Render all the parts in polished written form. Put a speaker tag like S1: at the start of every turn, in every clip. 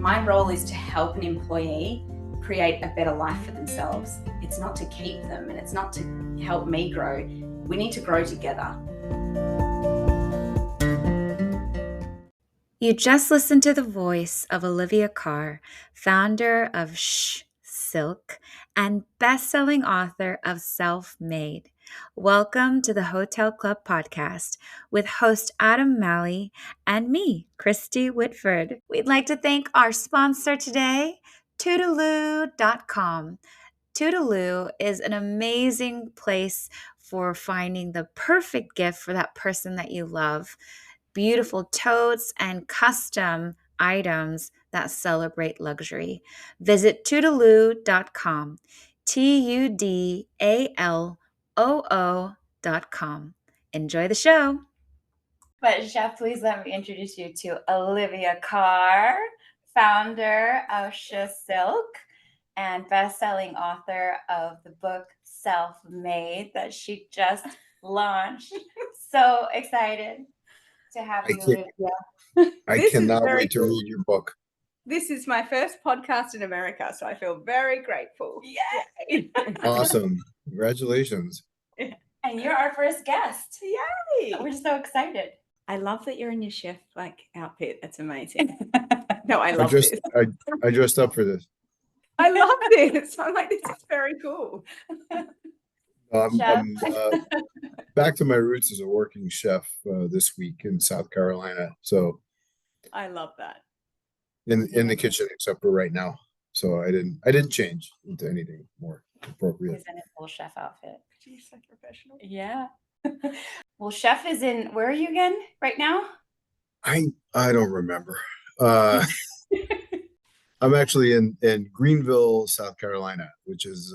S1: My role is to help an employee create a better life for themselves. It's not to keep them, and it's not to help me grow. We need to grow together.
S2: You just listened to the voice of Olivia Carr, founder of Shhh Silk and best-selling author of Self-Made. Welcome to the Hotel Club podcast with host Adam Malley and me, Christy Whitford. We'd like to thank our sponsor today, Toodaloo.com. Toodaloo is an amazing place for finding the perfect gift for that person that you love. Beautiful totes and custom items that celebrate luxury. Visit Toodaloo.com, Tudaloo.com. Enjoy the show. But Chef, please let me introduce you to Olivia Carr, founder of Shhh Silk and best-selling author of the book Self-Made that she just launched. So excited to have you, Olivia.
S3: I cannot wait to read your book.
S4: This is my first podcast in America, so I feel very grateful.
S1: Yay!
S3: Awesome. Congratulations.
S1: And you're our first guest.
S4: Yay!
S1: We're so excited.
S4: I love that you're in your chef outfit. That's amazing. No, I love this.
S3: I dressed up for this.
S4: I love this. I'm like, this is very cool.
S3: I'm back to my roots as a working chef this week in South Carolina. So
S4: I love that.
S3: In the kitchen, except for right now. So I didn't change into anything more appropriate.
S1: He's in a full chef outfit.
S4: She's so professional.
S1: Yeah. Well, chef is in, where are you again right now?
S3: I don't remember. I'm actually in Greenville, South Carolina, which is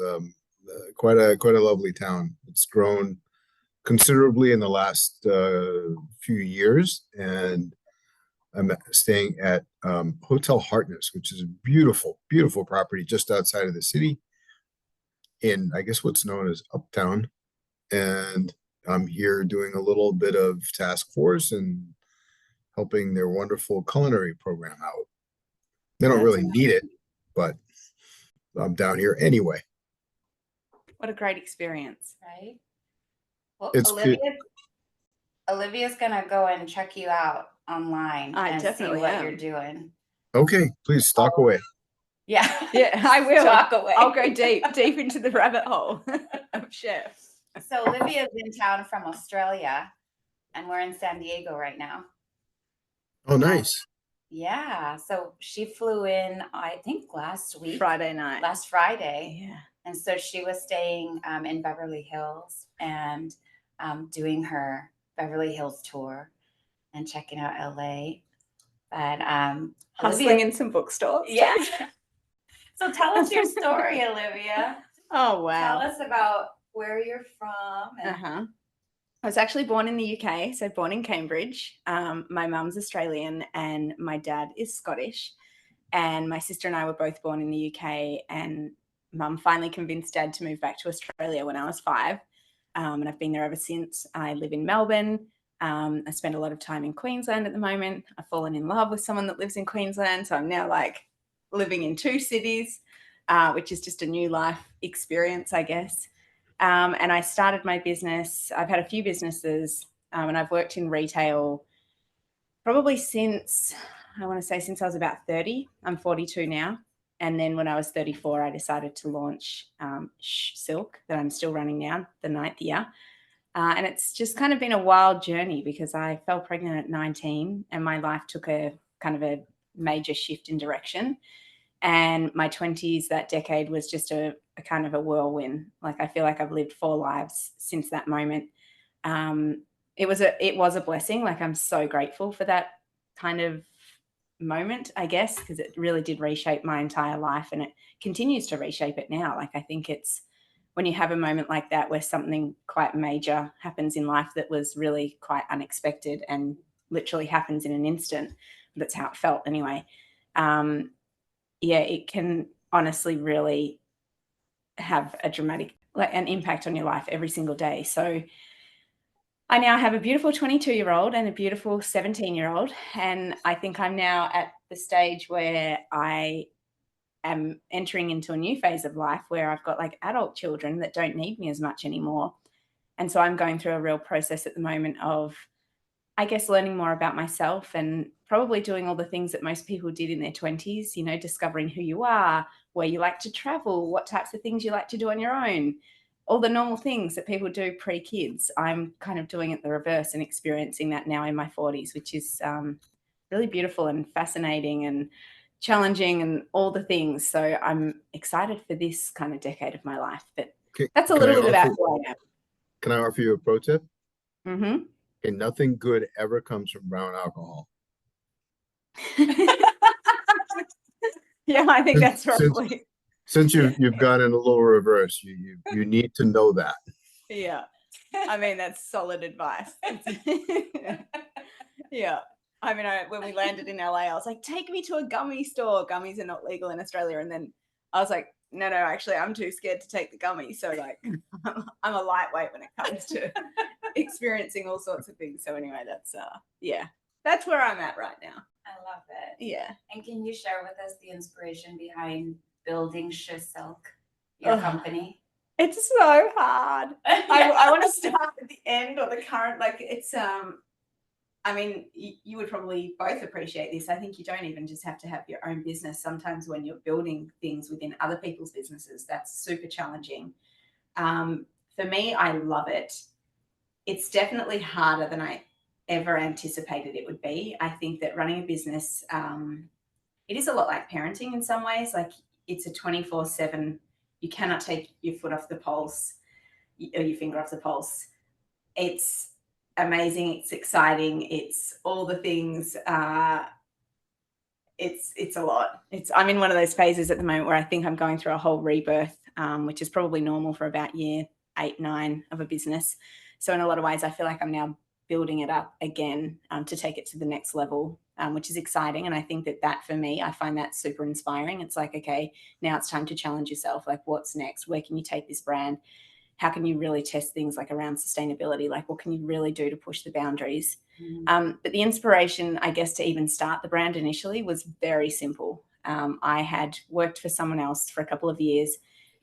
S3: quite a lovely town. It's grown considerably in the last few years, and I'm staying at Hotel Hartness, which is a beautiful, beautiful property just outside of the city in, I guess, what's known as Uptown. And I'm here doing a little bit of task force and helping their wonderful culinary program out. They don't really need it, but I'm down here anyway.
S4: What a great experience.
S1: Right? Well,
S3: It's
S1: Olivia's gonna go and check you out online
S4: I
S1: and
S4: definitely
S1: see what
S4: am.
S1: you're doing.
S3: Okay, please stalk away.
S1: Yeah.
S4: Yeah, I will.
S1: Talk away.
S4: I'll go deep into the rabbit hole of chefs.
S1: So Olivia's in town from Australia, and we're in San Diego right now.
S3: Oh, nice.
S1: Yeah. So she flew in, I think, last week.
S4: Last
S1: Friday.
S4: Yeah.
S1: And so she was staying in Beverly Hills and doing her Beverly Hills tour and checking out LA. But
S4: Hustling in some bookstores.
S1: Yeah. So tell us your story, Olivia.
S4: Oh, wow.
S1: Tell us about where you're from. And
S4: I was actually born in the UK, so born in Cambridge. My mum's Australian and my dad is Scottish. And my sister and I were both born in the UK, and mum finally convinced dad to move back to Australia when I was 5. And I've been there ever since. I live in Melbourne. I spend a lot of time in Queensland at the moment. I've fallen in love with someone that lives in Queensland. So I'm now like living in 2 cities, which is just a new life experience, I guess. And I started my business. I've had a few businesses, and I've worked in retail probably since I was about 30. I'm 42 now. And then when I was 34, I decided to launch Shhh Silk, that I'm still running now, the 9th year. And it's just kind of been a wild journey because I fell pregnant at 19 and my life took a kind of a major shift in direction. And my 20s, that decade, was just a kind of a whirlwind. Like, I feel like I've lived 4 lives since that moment. It was a blessing. Like, I'm so grateful for that kind of moment, I guess, because it really did reshape my entire life, and it continues to reshape it now. Like, I think it's when you have a moment like that where something quite major happens in life that was really quite unexpected and literally happens in an instant. That's how it felt anyway. Yeah, it can honestly really have a dramatic, like, an impact on your life every single day. So I now have a beautiful 22-year-old and a beautiful 17-year-old. And I think I'm now at the stage where I am entering into a new phase of life where I've got like adult children that don't need me as much anymore. And so I'm going through a real process at the moment of, I guess, learning more about myself and probably doing all the things that most people did in their 20s, you know, discovering who you are, where you like to travel, what types of things you like to do on your own, all the normal things that people do pre-kids. I'm kind of doing it the reverse and experiencing that now in my 40s, which is really beautiful and fascinating and challenging and all the things. So I'm excited for this kind of decade of my life. But that's a little bit about who I am.
S3: Can I offer you a pro tip?
S4: Mm-hmm.
S3: Okay, nothing good ever comes from brown alcohol.
S4: Yeah, I think that's probably.
S3: Since you've gone in a little reverse, you need to know that.
S4: Yeah, I mean that's solid advice. Yeah, I mean, when we landed in LA, I was like, "Take me to a gummy store. Gummies are not legal in Australia." And then I was like, "No, actually, I'm too scared to take the gummies." So like, I'm a lightweight when it comes to experiencing all sorts of things. So anyway, that's that's where I'm at right now.
S1: I love it.
S4: Yeah.
S1: And can you share with us the inspiration behind building Shhh Silk, your company?
S4: It's so hard. I want to start at the end or the current. Like it's I mean, you would probably both appreciate this. I think you don't even just have to have your own business. Sometimes when you're building things within other people's businesses, that's super challenging. For me, I love it. It's definitely harder than I ever anticipated it would be. I think that running a business, it is a lot like parenting in some ways. Like it's a 24/7. You cannot take your foot off the pulse or your finger off the pulse. It's amazing. It's exciting. It's all the things. It's a lot. I'm in one of those phases at the moment where I think I'm going through a whole rebirth, which is probably normal for about year 8, 9 of a business. So in a lot of ways, I feel like I'm now building it up again to take it to the next level, which is exciting. And I think that for me, I find that super inspiring. It's like, okay, now it's time to challenge yourself. Like, what's next? Where can you take this brand? How can you really test things like around sustainability? Like, what can you really do to push the boundaries? But the inspiration, I guess, to even start the brand initially was very simple. I had worked for someone else for a couple of years.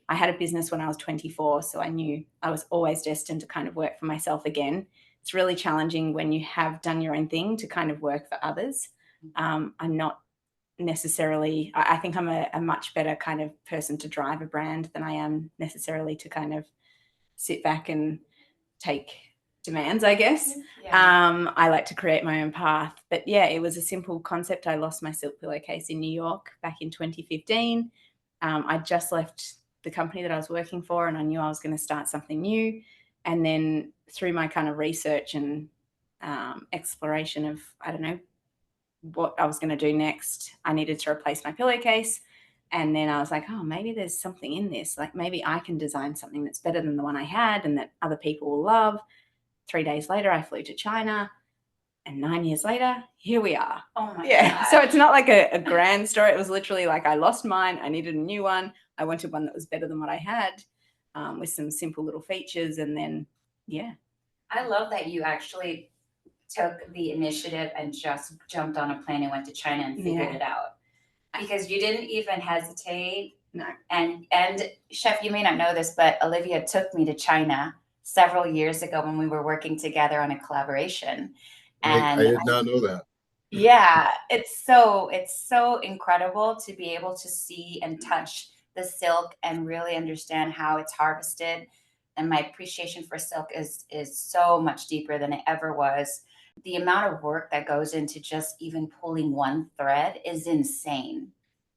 S4: I had a business when I was 24, so I knew I was always destined to kind of work for myself again. It's really challenging when you have done your own thing to kind of work for others. I'm not necessarily, I think I'm a much better kind of person to drive a brand than I am necessarily to kind of sit back and take demands, I guess. Yeah. I like to create my own path. But yeah, it was a simple concept. I lost my silk pillowcase in New York back in 2015. I just left the company that I was working for and I knew I was going to start something new. And then through my kind of research and exploration of, I don't know, what I was going to do next, I needed to replace my pillowcase. And then I was like, oh, maybe there's something in this. Like maybe I can design something that's better than the one I had and that other people will love. 3 days later, I flew to China. And 9 years later, here we are.
S1: Oh my
S4: God. So it's not like a grand story. It was literally like I lost mine. I needed a new one. I wanted one that was better than what I had with some simple little features. And then, yeah.
S1: I love that you actually took the initiative and just jumped on a plane and went to China and figured it out. Because you didn't even hesitate.
S4: No.
S1: And Chef, you may not know this, but Olivia took me to China several years ago when we were working together on a collaboration. And
S3: I did not know that.
S1: Yeah, it's so incredible to be able to see and touch the silk and really understand how it's harvested. And my appreciation for silk is so much deeper than it ever was. The amount of work that goes into just even pulling one thread is insane.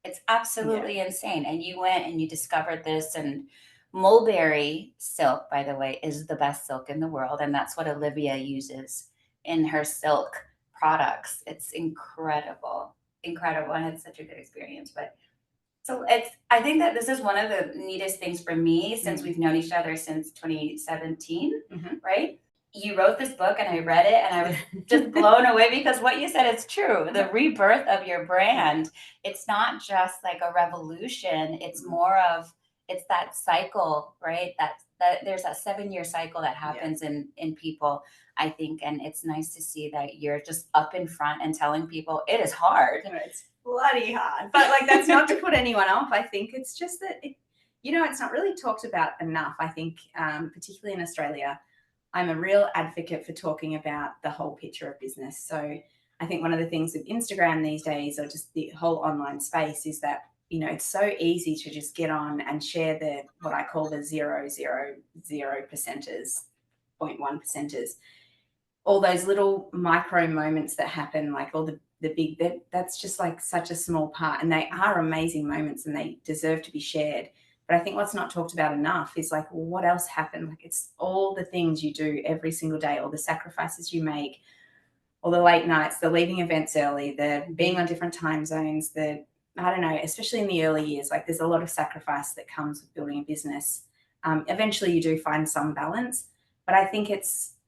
S1: It's absolutely insane. And you went and you discovered this, and mulberry silk, by the way, is the best silk in the world. And that's what Olivia uses in her silk products. It's incredible. And it's such a good experience. But so I think that this is one of the neatest things for me since we've known each other since 2017, right? You wrote this book and I read it and I was just blown away because what you said is true. The rebirth of your brand, it's not just like a revolution. It's more of it's that cycle, right? That there's a 7-year cycle that happens in people, I think. And it's nice to see that you're just up in front and telling people it is hard.
S4: It's bloody hard. But like, that's not to put anyone off. I think it's just that, it's not really talked about enough. I think, particularly in Australia, I'm a real advocate for talking about the whole picture of business. So I think one of the things with Instagram these days, or just the whole online space, is that, it's so easy to just get on and share what I call the 0.000 percenters, 0.1 percenters, all those little micro moments that happen, like all the big, that's just like such a small part, and they are amazing moments and they deserve to be shared. But I think what's not talked about enough is like, well, what else happened? Like, it's all the things you do every single day, all the sacrifices you make, all the late nights, the leaving events early, the being on different time zones, I don't know, especially in the early years, like there's a lot of sacrifice that comes with building a business. Eventually you do find some balance, but I think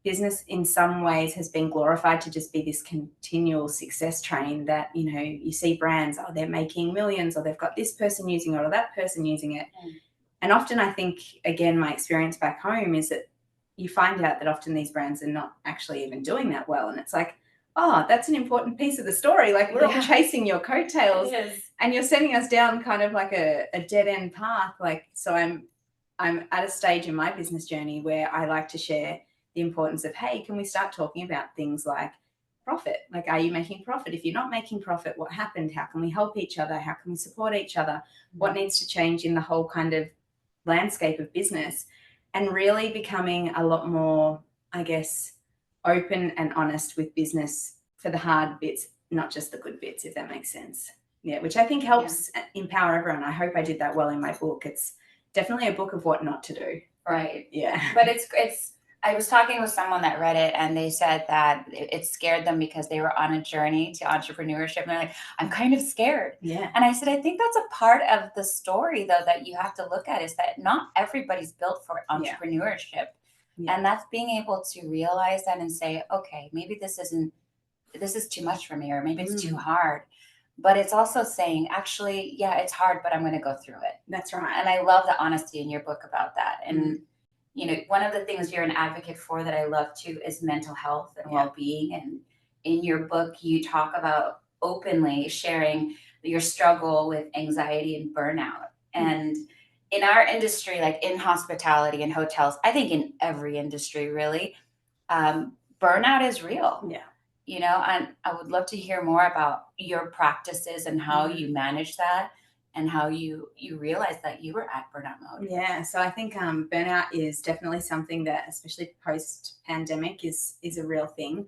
S4: business in some ways has been glorified to just be this continual success train that, you see brands, they're making millions, or they've got this person using it or that person using it. And often I think, again, my experience back home is that you find out that often these brands are not actually even doing that well. And it's like, that's an important piece of the story. Like, we're all chasing your coattails and you're sending us down kind of like a dead end path. Like, so I'm at a stage in my business journey where I like to share the importance of, hey, can we start talking about things like profit? Like, are you making profit? If you're not making profit, what happened? How can we help each other? How can we support each other? What needs to change in the whole kind of landscape of business? And really becoming a lot more, I guess, open and honest with business for the hard bits, not just the good bits, if that makes sense. Yeah, which I think helps empower everyone. I hope I did that well in my book. It's definitely a book of what not to do.
S1: Right.
S4: Yeah.
S1: But I was talking with someone that read it, and they said that it scared them because they were on a journey to entrepreneurship. And they're like, I'm kind of scared.
S4: Yeah.
S1: And I said, I think that's a part of the story, though, that you have to look at, is that not everybody's built for entrepreneurship. Yeah. And that's being able to realize that and say, okay, maybe this is too much for me, or maybe it's too hard. But it's also saying, actually, yeah, it's hard, but I'm going to go through it.
S4: That's right.
S1: And I love the honesty in your book about that. And one of the things you're an advocate for that I love too is mental health and well-being. And in your book, you talk about openly sharing your struggle with anxiety and burnout. And in our industry, like in hospitality and hotels, I think in every industry really, burnout is real.
S4: Yeah.
S1: And I would love to hear more about your practices and how you manage that, and how you realized that you were at burnout mode.
S4: Yeah, so I think burnout is definitely something that, especially post-pandemic, is a real thing.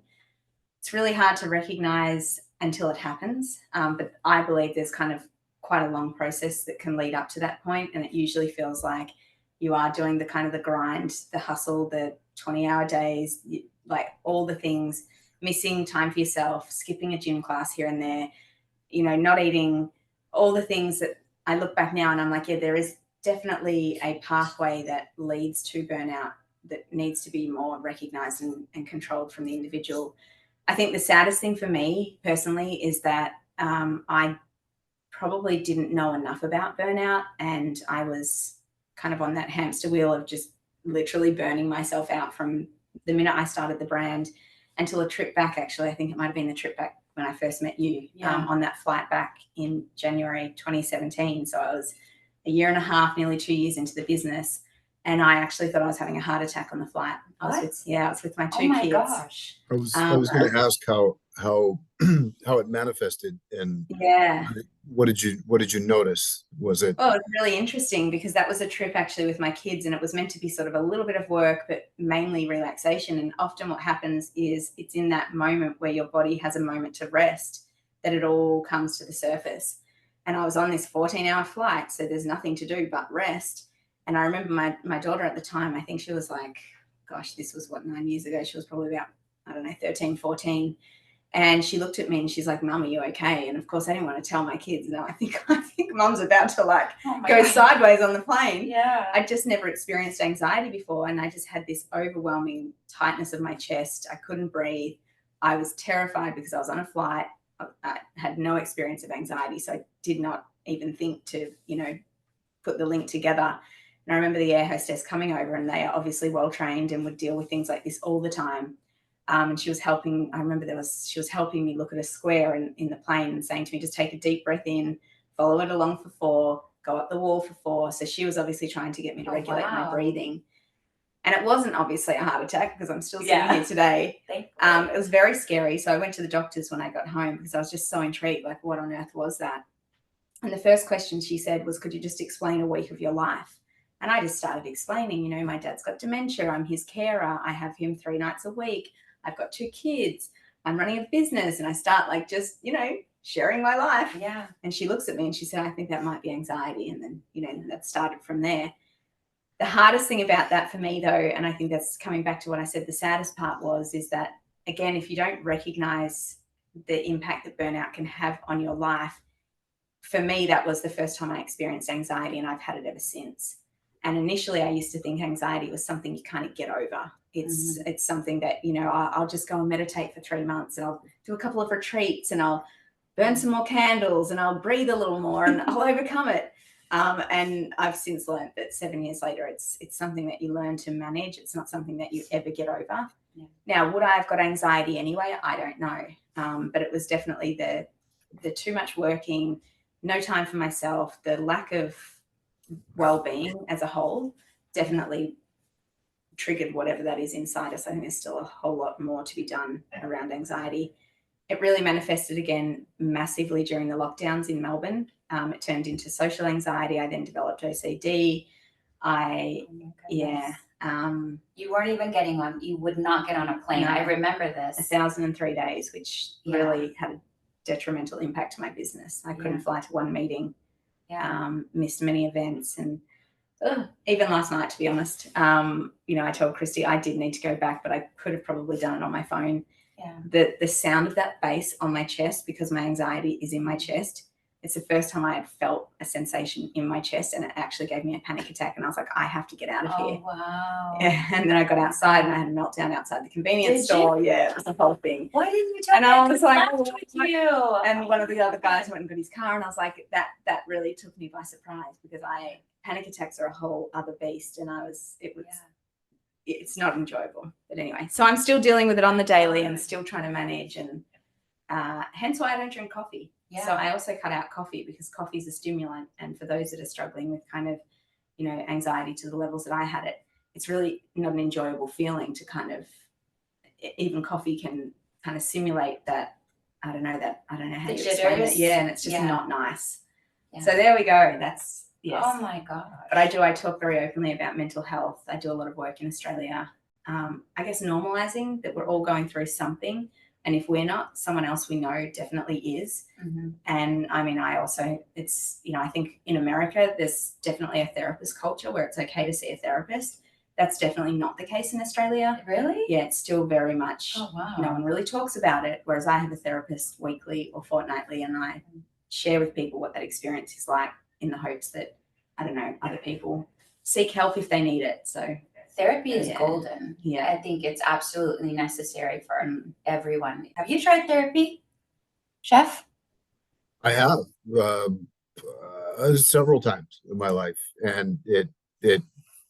S4: It's really hard to recognize until it happens, but I believe there's kind of quite a long process that can lead up to that point, and it usually feels like you are doing the kind of the grind, the hustle, the 20-hour days, like all the things, missing time for yourself, skipping a gym class here and there, not eating, all the things that I look back now and I'm like, yeah, there is definitely a pathway that leads to burnout that needs to be more recognized and controlled from the individual. I think the saddest thing for me personally is that I probably didn't know enough about burnout, and I was kind of on that hamster wheel of just literally burning myself out from the minute I started the brand until a trip back. Actually, I think it might have been the trip back when I first met you, on that flight back in January 2017. So I was a year and a half, nearly 2 years into the business, and I actually thought I was having a heart attack on the flight. I was with my two kids.
S1: Oh my gosh!
S3: I was going to ask how it manifested, and what did you notice? Was it?
S4: Well, it's really interesting because that was a trip actually with my kids, and it was meant to be sort of a little bit of work, but mainly relaxation. And often what happens is it's in that moment where your body has a moment to rest that it all comes to the surface. And I was on this 14-hour flight, so there's nothing to do but rest. And I remember my daughter at the time, I think she was like, gosh, this was 9 years ago. She was probably about, 13, 14. And she looked at me and she's like, Mum, are you okay? And of course I didn't want to tell my kids. No, I think Mum's about to go sideways on the plane.
S1: Yeah.
S4: I just never experienced anxiety before. And I just had this overwhelming tightness of my chest. I couldn't breathe. I was terrified because I was on a flight. I had no experience of anxiety. So I did not even think to, put the link together. And I remember the air hostess coming over, and they are obviously well trained and would deal with things like this all the time. And she was helping. I remember she was helping me look at a square in the plane and saying to me, just take a deep breath in, follow it along for 4, go up the wall for 4. So she was obviously trying to get me to regulate my breathing. And it wasn't obviously a heart attack, because I'm still sitting here today. It was very scary. So I went to the doctors when I got home, because I was just so intrigued, like, what on earth was that? And the first question she said was, could you just explain a week of your life? And I just started explaining, you know, my dad's got dementia. I'm his carer. I have him 3 nights a week. I've got 2 kids. I'm running a business. And I start like just, you know, sharing my life.
S1: Yeah.
S4: And she looks at me and she said, I think that might be anxiety. And then, you know, that started from there. The hardest thing about that for me, though, and I think that's coming back to what I said, the saddest part is that, again, if you don't recognize the impact that burnout can have on your life, for me, that was the first time I experienced anxiety, and I've had it ever since. And initially, I used to think anxiety was something you kind of get over. It's something that, you know, I'll just go and meditate for 3 months, and I'll do a couple of retreats, and I'll burn some more candles, and I'll breathe a little more, and I'll overcome it. And I've since learned that 7 years later, it's something that you learn to manage. It's not something that you ever get over.
S1: Yeah.
S4: Now, would I have got anxiety anyway? I don't know. But it was definitely the too much working, no time for myself, the lack of well-being as a whole definitely triggered whatever that is inside us. I think there's still a whole lot more to be done around anxiety. It really manifested again massively during the lockdowns in Melbourne. It turned into social anxiety. I then developed OCD.
S1: You weren't even getting on. You would not get on a plane. No. I remember this.
S4: 1,003 days, which really had a detrimental impact to my business. I couldn't fly to one meeting. Missed many events, and even last night, to be honest, you know, I told Christy I did need to go back, but I could have probably done it on my phone. The sound of that bass on my chest, because my anxiety is in my chest, it's the first time I had felt a sensation in my chest, and it actually gave me a panic attack, and I was like, I have to get out of here.
S1: Wow.
S4: And then I got outside, and I had a meltdown outside the convenience store. Yeah, it was the whole thing.
S1: Why didn't you tell me?
S4: And I was like,
S1: you.
S4: And one of the other guys went and got his car, and I was like, that really took me by surprise, because panic attacks are a whole other beast, and it's not enjoyable. But anyway, so I'm still dealing with it on the daily and still trying to manage, and hence why I don't drink coffee. Yeah. So I also cut out coffee, because coffee is a stimulant. And for those that are struggling with kind of, you know, anxiety to the levels that I had it, it's really not an enjoyable feeling to kind of, even coffee can kind of simulate that. I don't know how you explain it. Yeah. And it's just not nice. Yeah. So there we go. That's, yes.
S1: Oh my God.
S4: But I talk very openly about mental health. I do a lot of work in Australia. I guess normalizing that we're all going through something. And if we're not, someone else we know definitely is.
S1: Mm-hmm.
S4: And I mean, it's, you know, I think in America, there's definitely a therapist culture where it's okay to see a therapist. That's definitely not the case in Australia.
S1: Really?
S4: Yeah, it's still very much,
S1: oh, wow.
S4: No one really talks about it. Whereas I have a therapist weekly or fortnightly, and I share with people what that experience is like, in the hopes that, I don't know, other people seek help if they need it. So
S1: therapy is golden.
S4: Yeah.
S1: I think it's absolutely necessary for everyone. Have you tried therapy, Chef?
S3: I have several times in my life, and it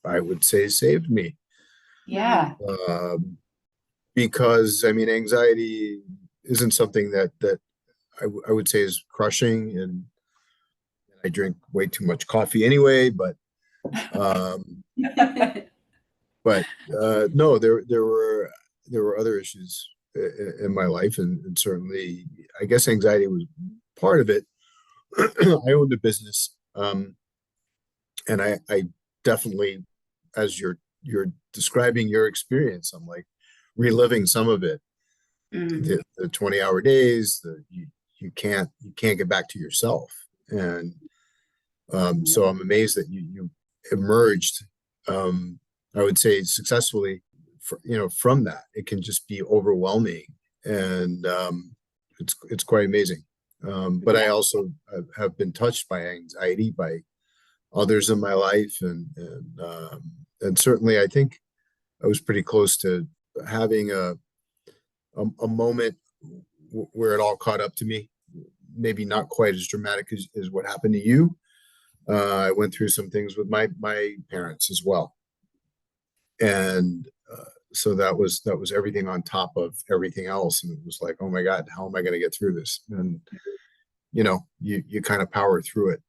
S3: I would say saved me.
S1: Yeah.
S3: Because I mean, anxiety isn't something that I would say is crushing, and I drink way too much coffee anyway, but no, there were other issues in my life, and certainly I guess anxiety was part of it. I owned a business, and I definitely, as you're describing your experience, I'm like reliving some of it. The 20-hour days, you can't get back to yourself, and so I'm amazed that you emerged, I would say, successfully, from that. It can just be overwhelming, and it's quite amazing. But I also have been touched by anxiety by others in my life, and certainly I think I was pretty close to having a moment where it all caught up to me. Maybe not quite as dramatic as what happened to you, I went through some things with my parents as well, and so that was everything on top of everything else, and it was like, oh my God, how am I going to get through this? And you kind of power through it.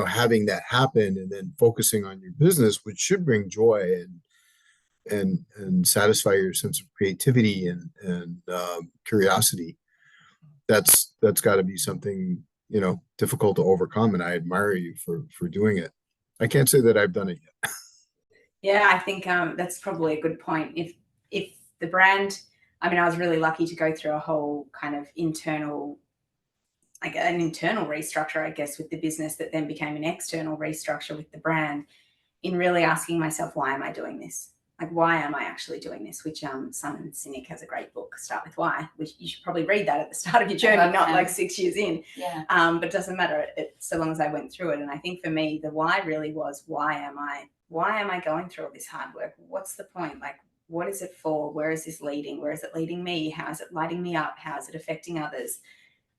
S3: Having that happen and then focusing on your business, which should bring joy and satisfy your sense of creativity and curiosity. That's got to be something difficult to overcome, and I admire you for doing it. I can't say that I've done it yet.
S4: Yeah, I think that's probably a good point. If the brand, I mean, I was really lucky to go through a whole kind of internal restructure, I guess, with the business that then became an external restructure with the brand, in really asking myself, why am I doing this? Like, why am I actually doing this? Which Simon Sinek has a great book, Start With Why, which you should probably read that at the start of your journey, not like 6 years in.
S1: Yeah.
S4: But it doesn't matter, so long as I went through it. And I think for me, the why really was, why am I going through all this hard work? What's the point? Like, what is it for? Where is this leading? Where is it leading me? How is it lighting me up? How is it affecting others?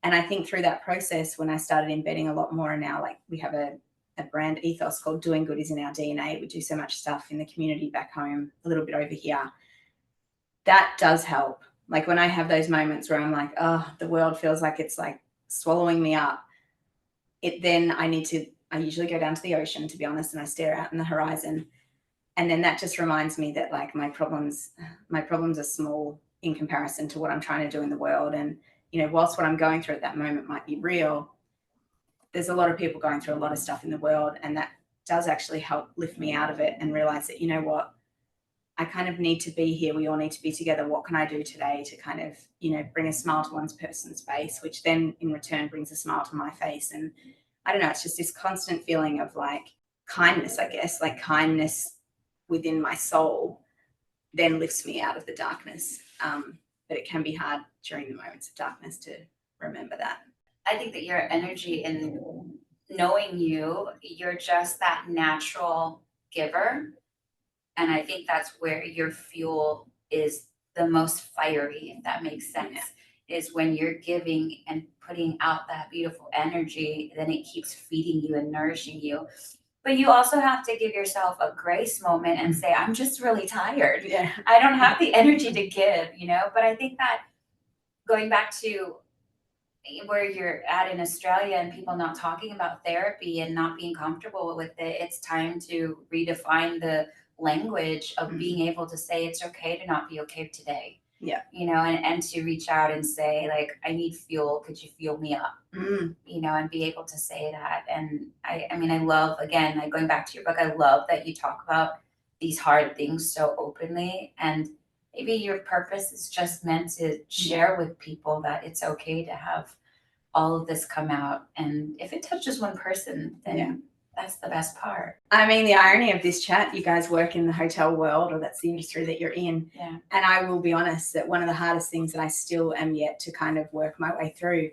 S4: And I think through that process, when I started embedding a lot more, and now like we have a brand ethos called Doing Good is in Our DNA. We do so much stuff in the community back home, a little bit over here. That does help. Like when I have those moments where I'm like, oh, the world feels like it's like swallowing me up. Then I usually go down to the ocean, to be honest, and I stare out in the horizon. And then that just reminds me that like my problems are small in comparison to what I'm trying to do in the world. And, whilst what I'm going through at that moment might be real, there's a lot of people going through a lot of stuff in the world, and that does actually help lift me out of it and realize that, what, I kind of need to be here. We all need to be together. What can I do today to kind of, bring a smile to one person's face, which then in return brings a smile to my face. And I don't know, it's just this constant feeling of like kindness, I guess, like kindness within my soul then lifts me out of the darkness. But it can be hard during the moments of darkness to remember that.
S1: I think that your energy in knowing you're just that natural giver. And I think that's where your fuel is the most fiery, if that makes sense, is when you're giving and putting out that beautiful energy, then it keeps feeding you and nourishing you. But you also have to give yourself a grace moment and say, I'm just really tired.
S4: Yeah.
S1: I don't have the energy to give, But I think that going back to where you're at in Australia and people not talking about therapy and not being comfortable with it, it's time to redefine the language of being able to say it's okay to not be okay today.
S4: Yeah.
S1: And to reach out and say, like, I need fuel. Could you fuel me up? And be able to say that. And I mean, I love, again, like going back to your book, I love that you talk about these hard things so openly. And maybe your purpose is just meant to share with people that it's okay to have all of this come out. And if it touches one person, then that's the best part.
S4: I mean, the irony of this chat, you guys work in the hotel world, or that's the industry that you're in.
S1: Yeah.
S4: And I will be honest that one of the hardest things that I still am yet to kind of work my way through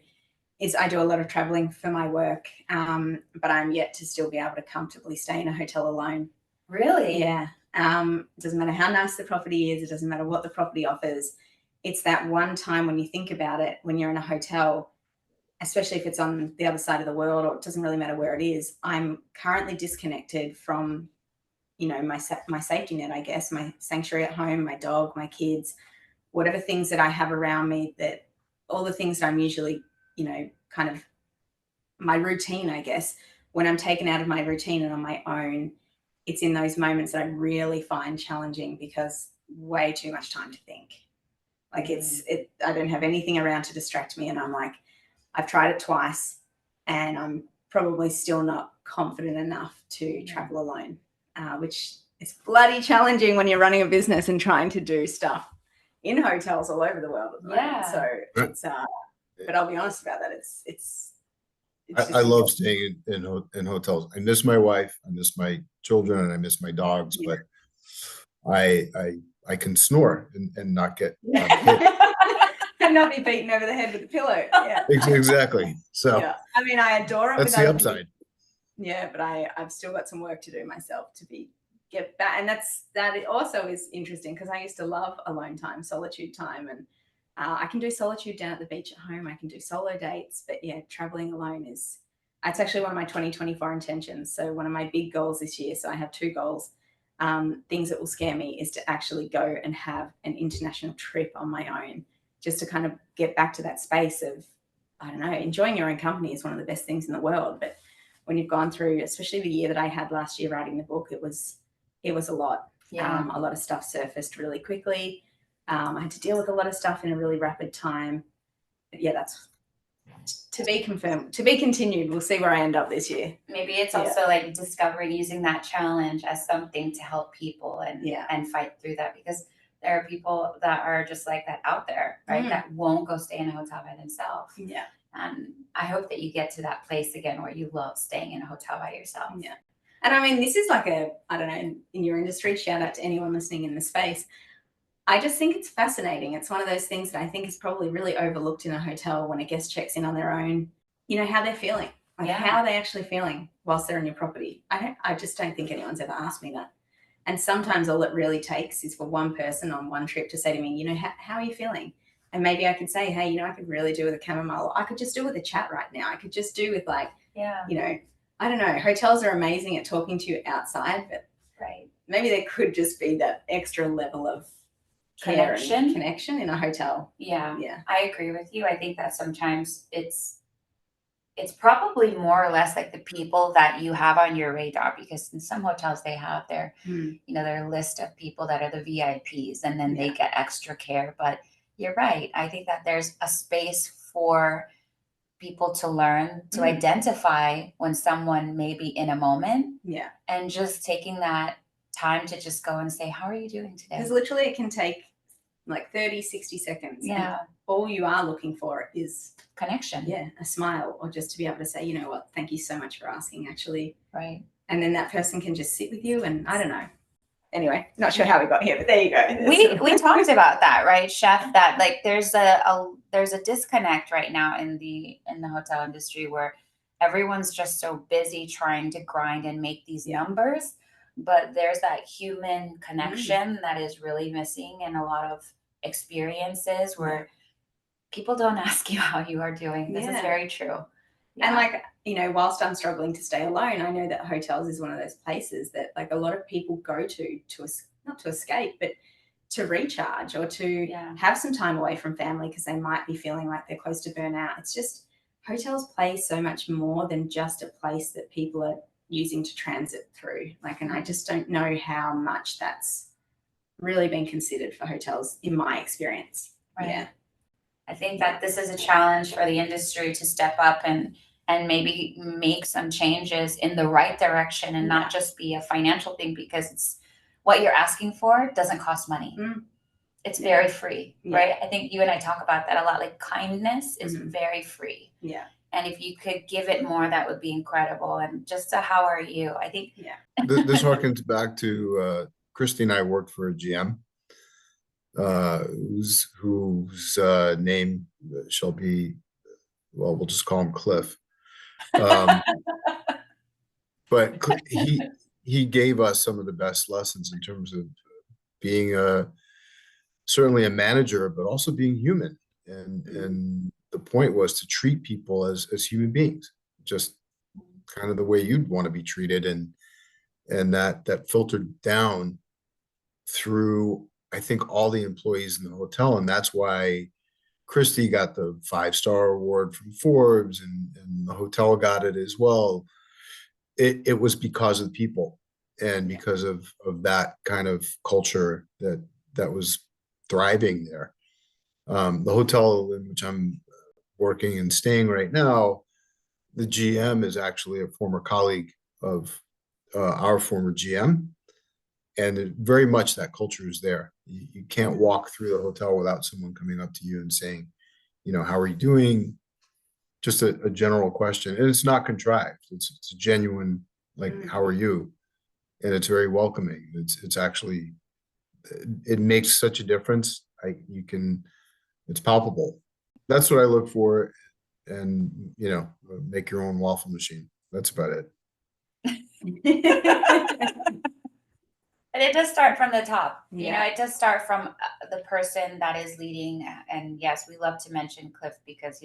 S4: is I do a lot of traveling for my work, but I'm yet to still be able to comfortably stay in a hotel alone.
S1: Really?
S4: Yeah. It doesn't matter how nice the property is. It doesn't matter what the property offers. It's that one time when you think about it, when you're in a hotel, especially if it's on the other side of the world, or it doesn't really matter where it is, I'm currently disconnected from, my safety net, I guess, my sanctuary at home, my dog, my kids, whatever things that I have around me, that all the things that I'm usually, kind of my routine, I guess, when I'm taken out of my routine and on my own, it's in those moments that I really find challenging, because way too much time to think. Like I don't have anything around to distract me. And I'm like, I've tried it twice and I'm probably still not confident enough to travel alone, which is bloody challenging when you're running a business and trying to do stuff in hotels all over the world at the moment. So it's, but I'll be honest about that. It's
S3: I love staying in hotels. I miss my wife, I miss my children, and I miss my dogs, but I can snore and not get hit.
S4: And not be beaten over the head with a pillow. Yeah.
S3: Exactly. So
S4: I mean, I adore it.
S3: That's the upside.
S4: Yeah, but I've still got some work to do myself to get back. And that also is interesting, because I used to love alone time, solitude time, and I can do solitude down at the beach at home. I can do solo dates, but traveling alone It's actually one of my 2024 intentions. So one of my big goals this year. So I have 2 goals. Things that will scare me is to actually go and have an international trip on my own, just to kind of get back to that space of, I don't know, enjoying your own company is one of the best things in the world. But when you've gone through, especially the year that I had last year writing the book, it was a lot.
S1: Yeah.
S4: A lot of stuff surfaced really quickly. I had to deal with a lot of stuff in a really rapid time. But yeah, that's to be confirmed, to be continued. We'll see where I end up this year.
S1: Maybe it's also like discovering, using that challenge as something to help people and fight through that, because there are people that are just like that out there, right? That won't go stay in a hotel by themselves.
S4: Yeah.
S1: And I hope that you get to that place again where you love staying in a hotel by yourself.
S4: Yeah. And I mean, this is like I don't know, in your industry, shout out to anyone listening in the space. I just think it's fascinating. It's one of those things that I think is probably really overlooked in a hotel when a guest checks in on their own, you know, how they're feeling. Like, how are they actually feeling whilst they're in your property? I just don't think anyone's ever asked me that. And sometimes all it really takes is for one person on one trip to say to me, you know, how are you feeling? And maybe I could say, hey, you know, I could really do with a chamomile. I could just do with a chat right now. I could just do with like, you know, I don't know. Hotels are amazing at talking to you outside, but maybe there could just be that extra level of connection in a hotel.
S1: Yeah. I agree with you. I think that sometimes it's probably more or less like the people that you have on your radar, because in some hotels they have their, you know, their list of people that are the VIPs, and then they get extra care. But you're right. I think that there's a space for people to learn to identify when someone may be in a moment.
S4: Yeah.
S1: And just taking that time to just go and say, how are you doing today?
S4: Because literally it can take like 30, 60 seconds.
S1: Yeah.
S4: And all you are looking for is
S1: connection.
S4: Yeah. A smile, or just to be able to say, you know what, thank you so much for asking, actually.
S1: Right.
S4: And then that person can just sit with you, and I don't know. Anyway, not sure how we got here, but there you go.
S1: We talked about that, right, Chef? That like there's a disconnect right now in the hotel industry where everyone's just so busy trying to grind and make these numbers, but there's that human connection that is really missing in a lot of experiences where people don't ask you how you are doing. This is very true.
S4: Yeah. And like, you know, whilst I'm struggling to stay alone, I know that hotels is one of those places that like a lot of people go to not to escape, but to recharge, or to have some time away from family because they might be feeling like they're close to burnout. It's just, hotels play so much more than just a place that people are using to transit through. Like, and I just don't know how much that's really been considered for hotels in my experience.
S1: Right. Yeah. I think that this is a challenge for the industry to step up and maybe make some changes in the right direction, and not just be a financial thing, because it's what you're asking for doesn't cost money. It's very free, right? I think you and I talk about that a lot. Like, kindness is very free.
S4: Yeah.
S1: And if you could give it more, that would be incredible. And just a how are you? I think
S3: this harkens back to Christy and I worked for a GM whose name shall be, well, we'll just call him Cliff. But he gave us some of the best lessons in terms of being certainly a manager, but also being human. And the point was to treat people as human beings, just kind of the way you'd want to be treated. And that filtered down through, I think, all the employees in the hotel. And that's why Christy got the 5-star award from Forbes, and the hotel got it as well. It was because of people, and because of that kind of culture that was thriving there. The hotel in which I'm working and staying right now, the GM is actually a former colleague of our former GM. And very much that culture is there. You can't walk through the hotel without someone coming up to you and saying, you know, how are you doing? Just a general question. And it's not contrived. It's a genuine, like, how are you? And it's very welcoming. It's actually, it makes such a difference. It's palpable. That's what I look for. And, you know, make your own waffle machine. That's about it.
S1: And it does start from the top. You know, it does start from the person that is leading. And yes, we love to mention Cliff because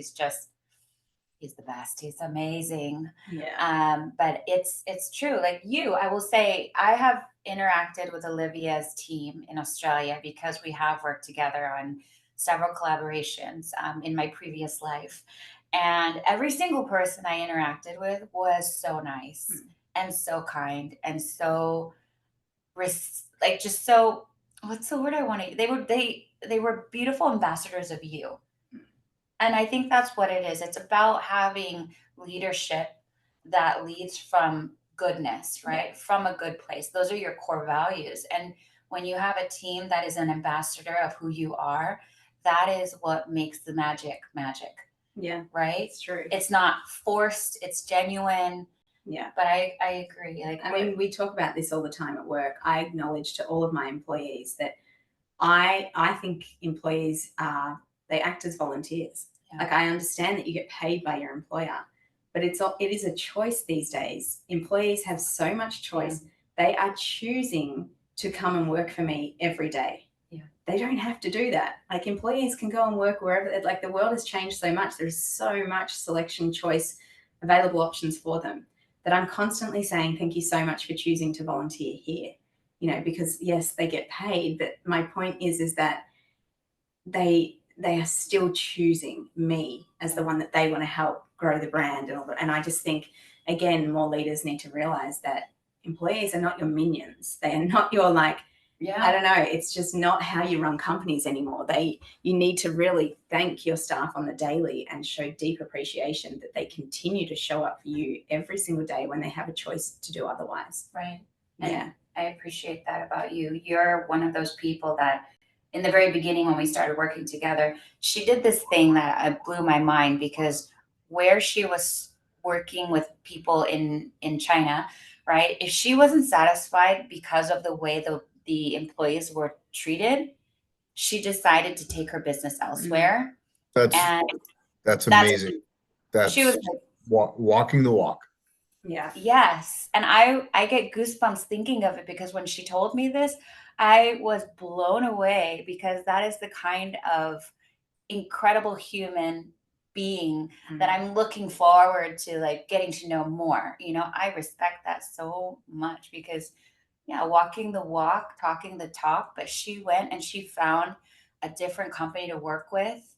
S1: He's the best. He's amazing.
S4: Yeah.
S1: But it's true. Like you, I will say I have interacted with Olivia's team in Australia because we have worked together on several collaborations in my previous life. And every single person I interacted with was so nice and so kind and so like just so, what's the word I want to, they were beautiful ambassadors of you. And I think that's what it is. It's about having leadership that leads from goodness, right? From a good place. Those are your core values. And when you have a team that is an ambassador of who you are, that is what makes the magic magic.
S4: Yeah.
S1: Right?
S4: It's true.
S1: It's not forced, it's genuine.
S4: Yeah.
S1: But I agree. Like,
S4: I mean, we talk about this all the time at work. I acknowledge to all of my employees that I think employees they act as volunteers. Yeah. Like, I understand that you get paid by your employer, but it is a choice these days. Employees have so much choice. Yeah. They are choosing to come and work for me every day. Yeah. They don't have to do that. Like, employees can go and work wherever. Like, the world has changed so much. There's so much selection, choice, available options for them, that I'm constantly saying, thank you so much for choosing to volunteer here. You know, because yes, they get paid, but my point is that they are still choosing me as the one that they want to help grow the brand and all that. And I just think, again, more leaders need to realize that employees are not your minions. They are not your, like, I don't know, it's just not how you run companies anymore. You need to really thank your staff on the daily and show deep appreciation that they continue to show up for you every single day when they have a choice to do otherwise.
S1: Right. Yeah. And I appreciate that about you. You're one of those people that in the very beginning when we started working together, she did this thing that blew my mind, because where she was working with people in China, right? If she wasn't satisfied because of the way the employees were treated, she decided to take her business elsewhere.
S3: That's amazing.
S1: She was
S3: walking the walk.
S1: Yeah. Yes. And I get goosebumps thinking of it, because when she told me this, I was blown away, because that is the kind of incredible human being that I'm looking forward to, like, getting to know more. You know, I respect that so much, because walking the walk, talking the talk, but she went and she found a different company to work with.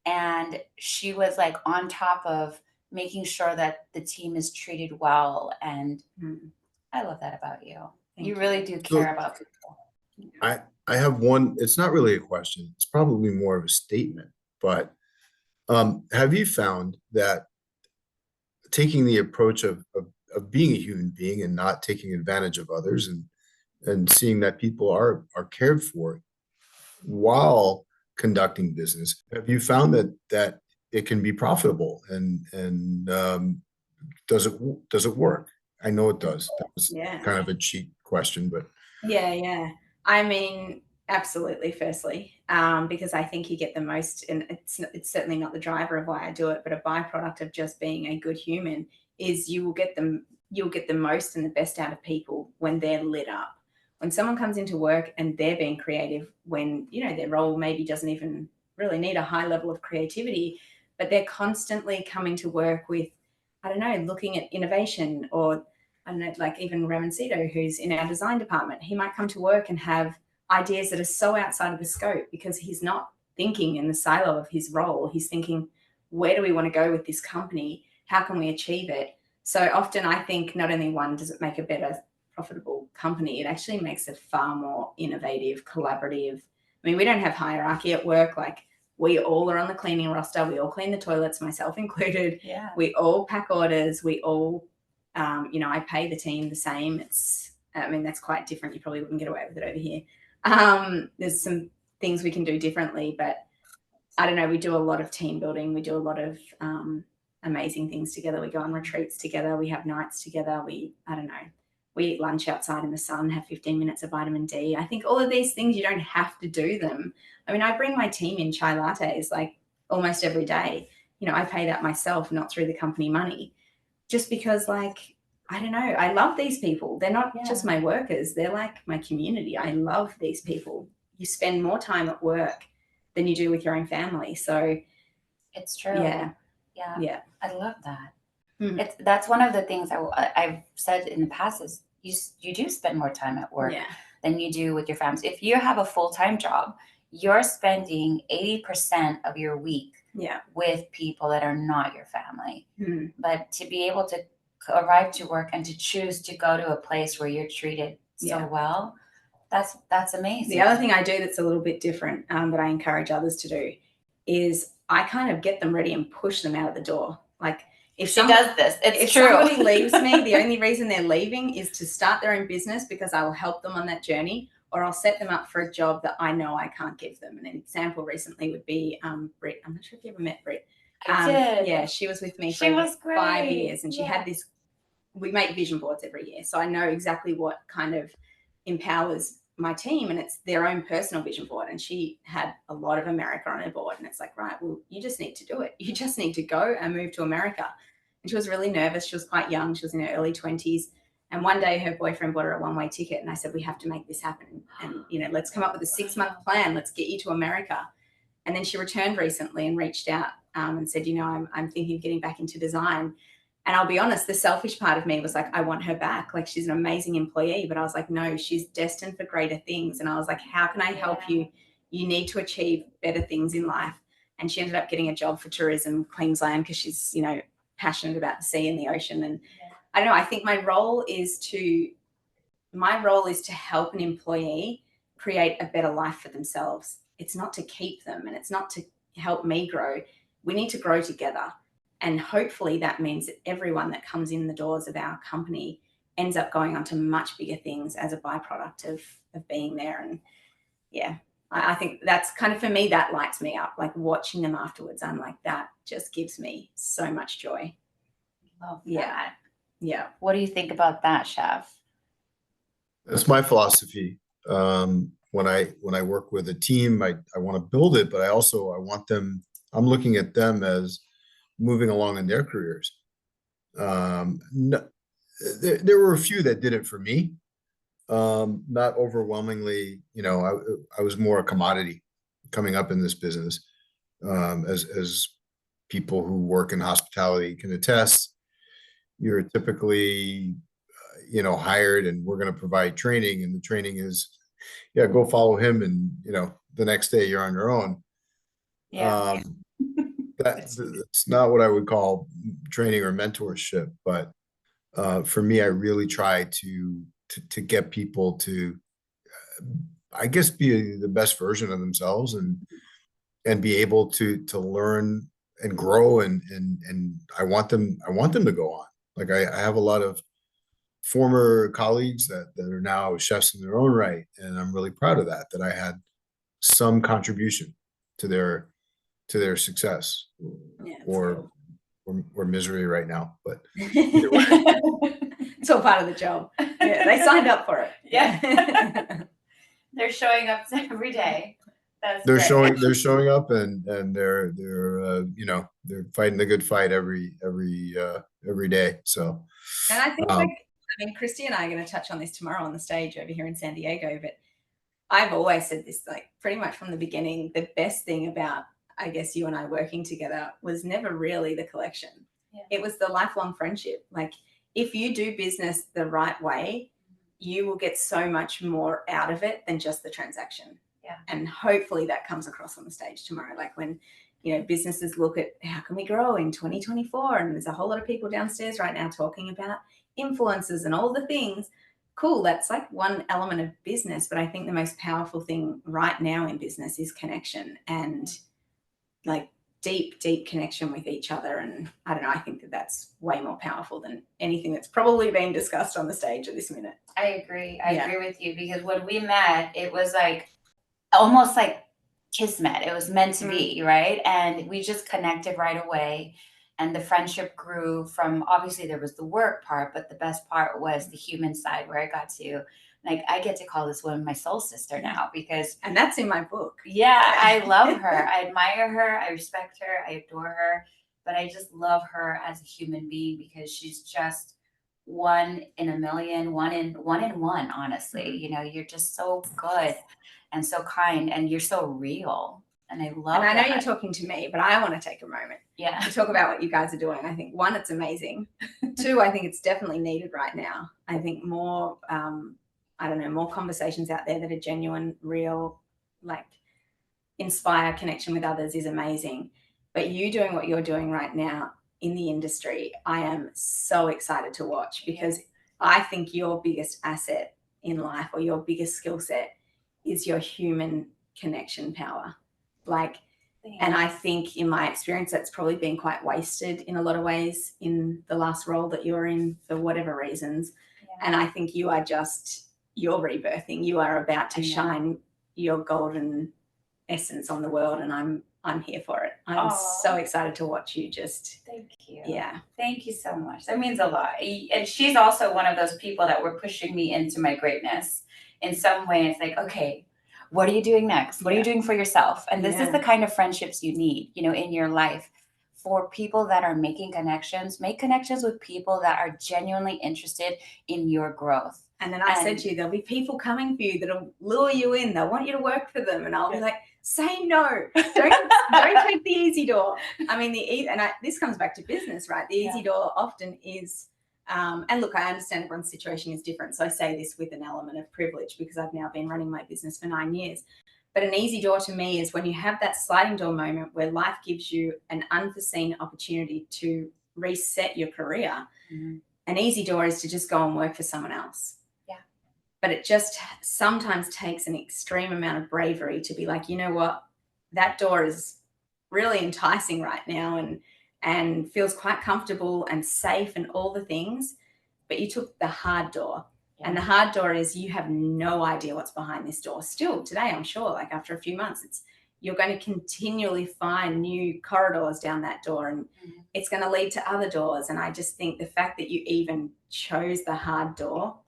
S1: And she was like on top of making sure that the team is treated well. And I love that about you. You really do care about people.
S3: I have one, it's not really a question. It's probably more of a statement, but have you found that taking the approach of being a human being and not taking advantage of others, and seeing that people are cared for while conducting business, have you found that it can be profitable, and does it work? I know it does. That was kind of a cheat question, but
S4: yeah. I mean, absolutely. Firstly, because I think you get the most, and it's certainly not the driver of why I do it, but a byproduct of just being a good human is you'll get the most and the best out of people when they're lit up. When someone comes into work and they're being creative, when, you know, their role maybe doesn't even really need a high level of creativity, but they're constantly coming to work with, I don't know, looking at innovation, or I don't know, like even Ramancito, who's in our design department, he might come to work and have ideas that are so outside of the scope, because he's not thinking in the silo of his role. He's thinking, where do we want to go with this company? How can we achieve it? So often I think not only one, does it make a better profitable company, it actually makes it far more innovative, collaborative. I mean, we don't have hierarchy at work. Like, we all are on the cleaning roster. We all clean the toilets, myself included. Yeah. We all pack orders. We all, I pay the team the same. That's quite different. You probably wouldn't get away with it over here. There's some things we can do differently, but I don't know. We do a lot of team building. We do a lot of amazing things together. We go on retreats together. We have nights together. We eat lunch outside in the sun, have 15 minutes of vitamin D. I think all of these things, you don't have to do them. I mean, I bring my team in chai lattes like almost every day. You know, I pay that myself, not through the company money, just because, like, I don't know, I love these people. They're not just my workers. They're like my community. I love these people. You spend more time at work than you do with your own family. So
S1: it's true.
S4: Yeah. Yeah.
S1: I love that.
S4: Mm.
S1: That's one of the things I've said in the past is you do spend more time at work than you do with your families. If you have a full-time job, you're spending 80% of your week with people that are not your family.
S4: Mm.
S1: But to be able to arrive to work and to choose to go to a place where you're treated so well, that's amazing.
S4: The other thing I do that's a little bit different that I encourage others to do is I kind of get them ready and push them out of the door. Like if
S1: she does this, it's true.
S4: If somebody leaves me, the only reason they're leaving is to start their own business because I will help them on that journey, or I'll set them up for a job that I know I can't give them. And an example recently would be Britt. I'm not sure if you ever met Britt.
S1: I did.
S4: Yeah, she was with me for 5 years, and she had this. We make vision boards every year, so I know exactly what kind of empowers my team, and it's their own personal vision board. And she had a lot of America on her board, and it's like, right, well, you just need to do it. You just need to go and move to America. And she was really nervous. She was quite young. She was in her early 20s. And one day her boyfriend bought her a one-way ticket, and I said, we have to make this happen. And, let's come up with a 6-month plan. Let's get you to America. And then she returned recently and reached out and said, I'm thinking of getting back into design. And I'll be honest, the selfish part of me was like, I want her back. Like, she's an amazing employee. But I was like, no, she's destined for greater things. And I was like, how can I help you? You need to achieve better things in life. And she ended up getting a job for tourism Queensland because she's, passionate about the sea and the ocean. And I don't know, I think my role is to help an employee create a better life for themselves. It's not to keep them, and it's not to help me grow. We need to grow together. And hopefully that means that everyone that comes in the doors of our company ends up going on to much bigger things as a byproduct of being there. And I think that's kind of, for me, that lights me up. Like watching them afterwards, I'm like, that just gives me so much joy.
S1: Love that.
S4: Yeah.
S1: What do you think about that, Chef?
S3: That's my philosophy. When I work with a team, I want to build it, but I want them, I'm looking at them as moving along in their careers. No, there were a few that did it for me. Not overwhelmingly, I was more a commodity coming up in this business. As people who work in hospitality can attest, you're typically, hired, and we're going to provide training, and the training is, go follow him, and the next day you're on your own. That's not what I would call training or mentorship, but for me, I really try to get people to, I guess, be the best version of themselves and be able to learn and grow, and I want them to go on. Like I have a lot of former colleagues that are now chefs in their own right, and I'm really proud of that I had some contribution to their success or misery right now. But
S4: it's all part of the job. Yeah, they signed up for it.
S1: Yeah. They're showing up every day.
S3: They're showing up, and they're fighting the good fight every day. So,
S4: and I think Christy and I are going to touch on this tomorrow on the stage over here in San Diego. But I've always said this, like pretty much from the beginning, the best thing about, I guess, you and I working together was never really the collection. Yeah. It was the lifelong friendship. Like if you do business the right way, you will get so much more out of it than just the transaction. Yeah. And hopefully that comes across on the stage tomorrow. Like when, businesses look at how can we grow in 2024, and there's a whole lot of people downstairs right now talking about influencers and all the things. Cool. That's like one element of business. But I think the most powerful thing right now in business is connection, and like deep connection with each other. And I don't know, I think that's way more powerful than anything that's probably been discussed on the stage at this minute.
S1: I agree. I agree with you, because when we met, it was like almost like kismet. It was meant to be, right? And we just connected right away. And the friendship grew from, obviously there was the work part, but the best part was the human side, where I got to, like, I get to call this woman my soul sister now, because.
S4: And that's in my book.
S1: Yeah, I love her. I admire her. I respect her. I adore her. But I just love her as a human being, because she's just one in a million, one in one, honestly. You're just so good and so kind, and you're so real. And I love
S4: And I know
S1: that.
S4: you're talking to me, but I want to take a moment to talk about what you guys are doing. I think, one, it's amazing. Two, I think it's definitely needed right now. I think more, more conversations out there that are genuine, real, like inspire connection with others is amazing. But you doing what you're doing right now in the industry, I am so excited to watch, because I think your biggest asset in life, or your biggest skill set, is your human connection power. And I think in my experience, that's probably been quite wasted in a lot of ways in the last role that you're in for whatever reasons. And I think you're rebirthing. You are about to shine your golden essence on the world, and I'm here for it. I'm so excited to watch you.
S1: Thank you.
S4: Yeah.
S1: Thank you so much. That means a lot. And she's also one of those people that were pushing me into my greatness. In some way, it's like, okay, what are you doing next? What are you doing for yourself? And this is the kind of friendships you need, in your life. For people that are making connections, make connections with people that are genuinely interested in your growth.
S4: And then I said to you, there'll be people coming for you that'll lure you in. They'll want you to work for them. And I'll be like, say no. Don't take the easy door. I mean, this comes back to business, right? The easy door often is, and look, I understand everyone's situation is different. So I say this with an element of privilege, because I've now been running my business for 9 years. But an easy door to me is when you have that sliding door moment where life gives you an unforeseen opportunity to reset your career. Mm-hmm. An easy door is to just go and work for someone else.
S1: Yeah.
S4: But it just sometimes takes an extreme amount of bravery to be like, you know what, that door is really enticing right now and feels quite comfortable and safe and all the things, but you took the hard door. And the hard door is you have no idea what's behind this door. Still today, I'm sure, like after a few months, you're going to continually find new corridors down that door, and it's going to lead to other doors. And I just think the fact that you even chose the hard door,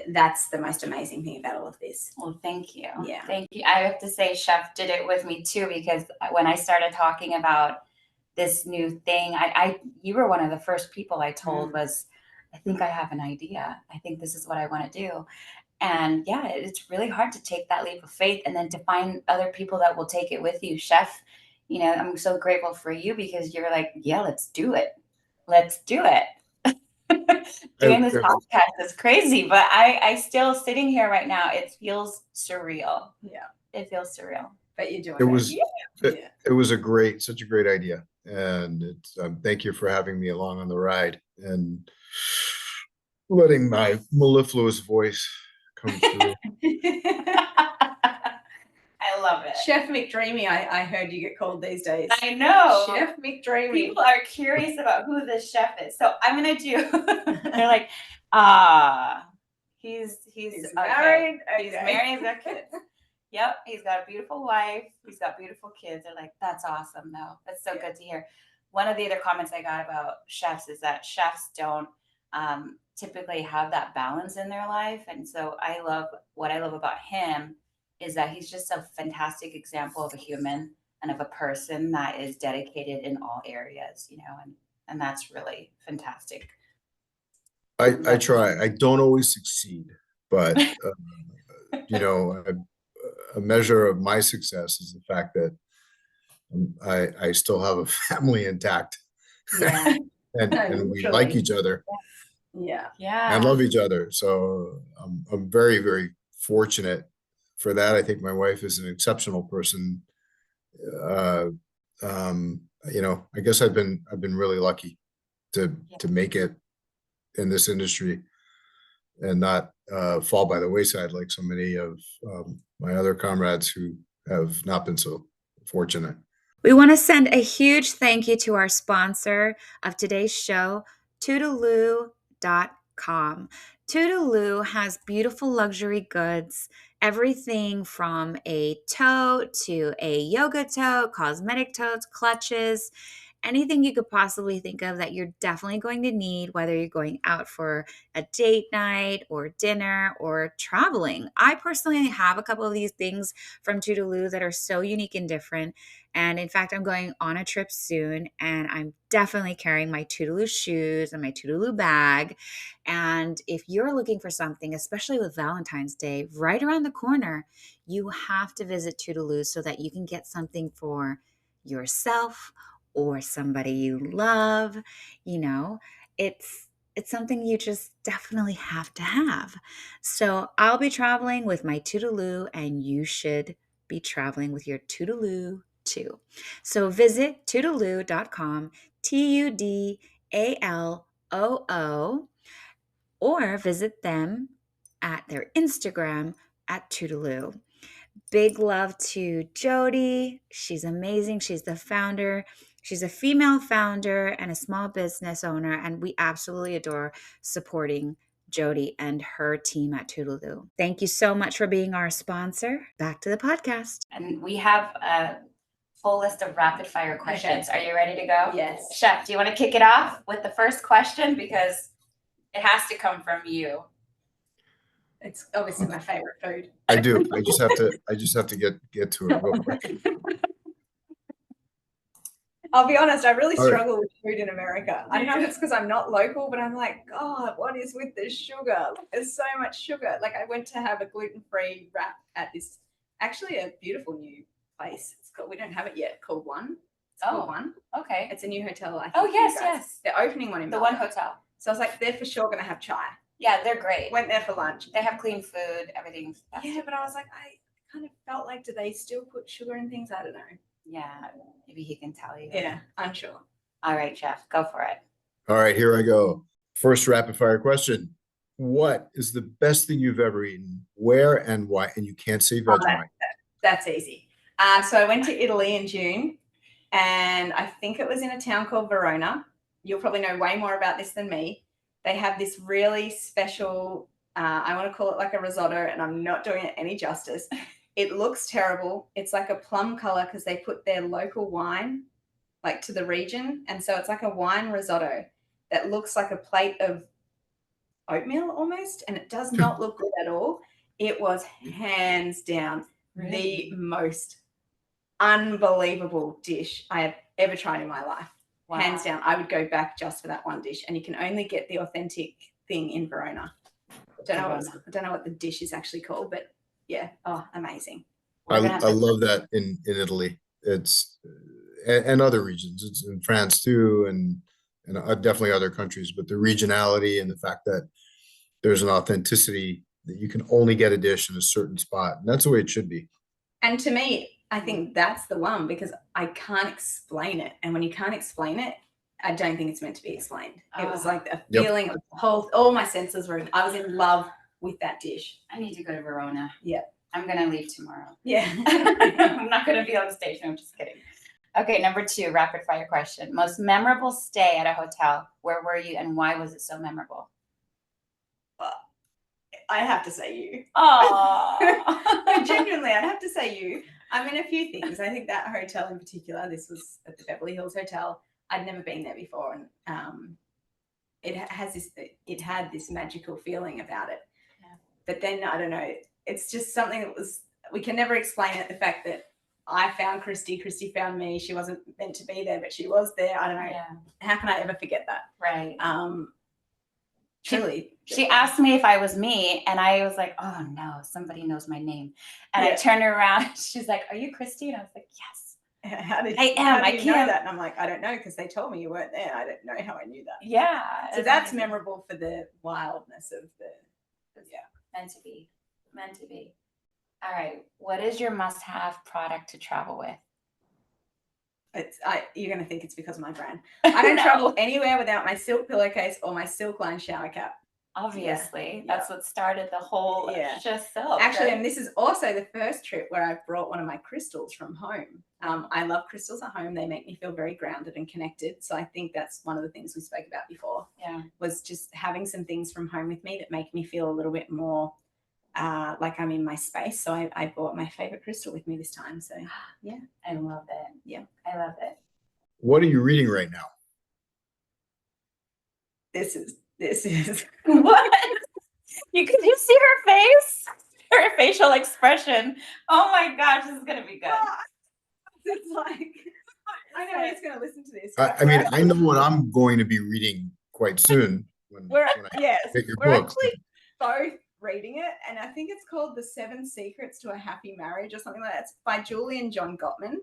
S4: that's the most amazing thing about all of this.
S1: Well, thank you.
S4: Yeah.
S1: Thank you. I have to say, Chef did it with me too, because when I started talking about this new thing, you were one of the first people I told was, I think I have an idea. I think this is what I want to do. And it's really hard to take that leap of faith and then to find other people that will take it with you. Chef, I'm so grateful for you, because you're like, let's do it. Let's do it. Doing this podcast is crazy, but I still sitting here right now, it feels surreal.
S4: Yeah.
S1: It feels surreal.
S4: But you're doing
S3: it. It was such a great idea. And it's thank you for having me along on the ride and letting my mellifluous voice come through.
S1: I love it.
S4: Chef McDreamy, I heard you get called these days.
S1: I know.
S4: Chef McDreamy.
S1: People are curious about who this chef is. So I'm going to do, they're like, he's
S4: married.
S1: Okay. He's married, he's got kids. Yep, he's got a beautiful wife. He's got beautiful kids. They're like, that's awesome, though. That's so good to hear. One of the other comments I got about chefs is that chefs don't typically have that balance in their life. And so what I love about him is that he's just a fantastic example of a human and of a person that is dedicated in all areas, and that's really fantastic.
S3: I try. I don't always succeed, but a measure of my success is the fact that I still have a family intact.
S4: Yeah.
S3: and we like each other.
S4: Yeah.
S1: Yeah.
S3: And love each other. So I'm very, very fortunate for that. I think my wife is an exceptional person. I guess I've been really lucky to make it in this industry and not fall by the wayside like so many of my other comrades who have not been so fortunate.
S2: We want to send a huge thank you to our sponsor of today's show, Toodaloo.com. Toodaloo has beautiful luxury goods, everything from a tote to a yoga tote, cosmetic totes, clutches, anything you could possibly think of that you're definitely going to need, whether you're going out for a date night or dinner or traveling. I personally have a couple of these things from Toodaloo that are so unique and different. And in fact, I'm going on a trip soon, and I'm definitely carrying my Toodaloo shoes and my Toodaloo bag. And if you're looking for something, especially with Valentine's Day right around the corner, you have to visit Toodaloo so that you can get something for yourself or somebody you love. You know, it's something you just definitely have to have. So I'll be traveling with my Toodaloo, and you should be traveling with your Toodaloo too. So visit toodaloo.com, Tudaloo, or visit them at their Instagram at Toodaloo. Big love to Jody. She's amazing. She's the founder. She's a female founder and a small business owner, and we absolutely adore supporting Jody and her team at Toodaloo. Thank you so much for being our sponsor. Back to the podcast.
S1: And we have a full list of rapid fire questions. Okay. Are you ready to go?
S4: Yes.
S1: Chef, do you want to kick it off with the first question? Because it has to come from you.
S4: It's obviously my favorite food.
S3: I do. I just have to get to it real quick.
S4: I'll be honest, I really struggle with food in America. I don't know if it's because I'm not local, but I'm like, God, what is with the sugar? There's so much sugar. Like, I went to have a gluten-free wrap at this, actually a beautiful new place. It's called, we don't have it yet, called One. It's called One.
S1: Okay.
S4: It's a new hotel, I think.
S1: Oh, yes.
S4: They're opening one in
S1: the
S4: Melbourne.
S1: One Hotel.
S4: So I was like, they're for sure going to have chai.
S1: Yeah, they're great.
S4: Went there for lunch.
S1: They have clean food, everything.
S4: Yeah, but I was like, I kind of felt like, do they still put sugar in things? I don't know.
S1: Yeah, maybe he can tell you.
S4: Yeah, I'm sure.
S1: All right, Chef, go for it.
S3: All right, here I go. First rapid fire question. What is the best thing you've ever eaten? Where and why? And you can't say Vegemite.
S4: That's easy. So I went to Italy in June, and I think it was in a town called Verona. You'll probably know way more about this than me. They have this really special, I want to call it like a risotto, and I'm not doing it any justice. It looks terrible. It's like a plum color because they put their local wine like to the region. And so it's like a wine risotto that looks like a plate of oatmeal almost. And it does not look good at all. It was hands down the most unbelievable dish I have ever tried in my life. Wow. Hands down. I would go back just for that one dish. And you can only get the authentic thing in Verona. I don't know what the dish is actually called, but yeah. Oh, amazing.
S3: I love that in Italy. It's and other regions. It's in France too, and definitely other countries. But the regionality and the fact that there's an authenticity that you can only get a dish in a certain spot, and that's the way it should be.
S4: And to me, I think that's the one because I can't explain it. And when you can't explain it, I don't think it's meant to be explained. It was like a feeling of all my senses were. I was in love with that dish.
S1: I need to go to Verona.
S4: Yeah.
S1: I'm going to leave tomorrow.
S4: Yeah.
S1: I'm not going to be on station. I'm just kidding. Okay, number 2, rapid fire question. Most memorable stay at a hotel. Where were you and why was it so memorable?
S4: I have to say you.
S1: Oh,
S4: genuinely, I'd have to say you. I mean, a few things. I think that hotel in particular, this was at the Beverly Hills Hotel. I'd never been there before, and it had this magical feeling about it. Yeah. But then I don't know. It's just something that we can never explain it. The fact that I found Christy found me. She wasn't meant to be there, but she was there. I don't know.
S1: Yeah.
S4: How can I ever forget that?
S1: Right.
S4: Truly.
S1: She asked me if I was me, and I was like, oh no, somebody knows my name. And I turned her around. She's like, are you Christy? And I was like, yes.
S4: How did
S1: I am.
S4: How do you know that? And I'm like, I don't know, because they told me you weren't there. I don't know how I knew that.
S1: Yeah.
S4: So that's memorable for the wildness of
S1: meant to be. Meant to be. All right. What is your must-have product to travel with?
S4: You're going to think it's because of my brand. I don't travel anywhere without my silk pillowcase or my silk line shower cap.
S1: Obviously, that's what started the whole Shhh Silk.
S4: Actually, and this is also the first trip where I've brought one of my crystals from home. I love crystals at home. They make me feel very grounded and connected. So I think that's one of the things we spoke about before.
S1: Yeah,
S4: was just having some things from home with me that make me feel a little bit more like I'm in my space. So I brought my favorite crystal with me this time. So yeah,
S1: I love it.
S4: Yeah,
S1: I love it.
S3: What are you reading right now?
S4: This is
S1: what? You see her face, her facial expression. Oh my gosh, this is gonna be good.
S4: It's like, I know he's going to listen to this.
S3: I mean, I know what I'm going to be reading quite soon when I pick your
S4: we're
S3: book.
S4: actually both reading it, and I think it's called The 7 Secrets to a Happy Marriage or something like that. It's by Julie and John Gottman,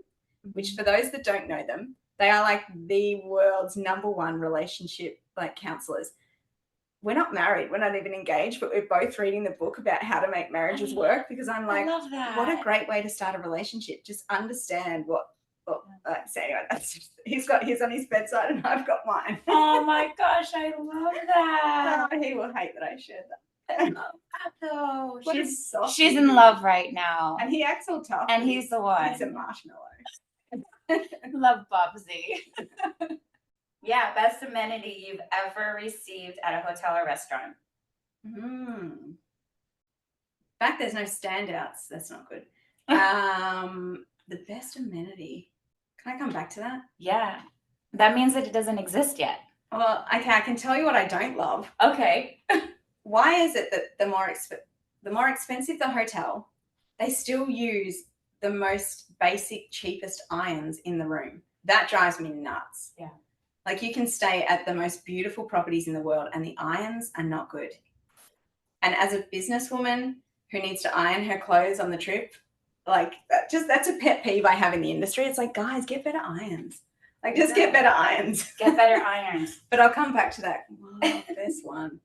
S4: which for those that don't know them, they are like the world's #1 relationship like counselors. We're not married, we're not even engaged, but we're both reading the book about how to make marriages work, because I'm like,
S1: I love that.
S4: What a great way to start a relationship. Just understand what so anyway, he's got his on his bedside and I've got mine.
S1: Oh my gosh, I love that.
S4: Oh, he will hate that I shared that.
S1: I love that though.
S4: What a
S1: She's
S4: softie.
S1: in love right now.
S4: And he acts all tough.
S1: And he's the one.
S4: He's a marshmallow.
S1: Love Bubsy. Yeah, best amenity you've ever received at a hotel or restaurant.
S4: In fact, there's no standouts. That's not good. The best amenity. Can I come back to that?
S1: Yeah. That means that it doesn't exist yet.
S4: Well, okay, I can tell you what I don't love.
S1: Okay.
S4: Why is it that the more expensive the hotel, they still use the most basic, cheapest irons in the room? That drives me nuts.
S1: Yeah.
S4: Like, you can stay at the most beautiful properties in the world and the irons are not good. And as a businesswoman who needs to iron her clothes on the trip, like, that's a pet peeve I have in the industry. It's like, guys, get better irons. Like, just get better irons.
S1: Get better irons.
S4: But I'll come back to that. Oh, this one.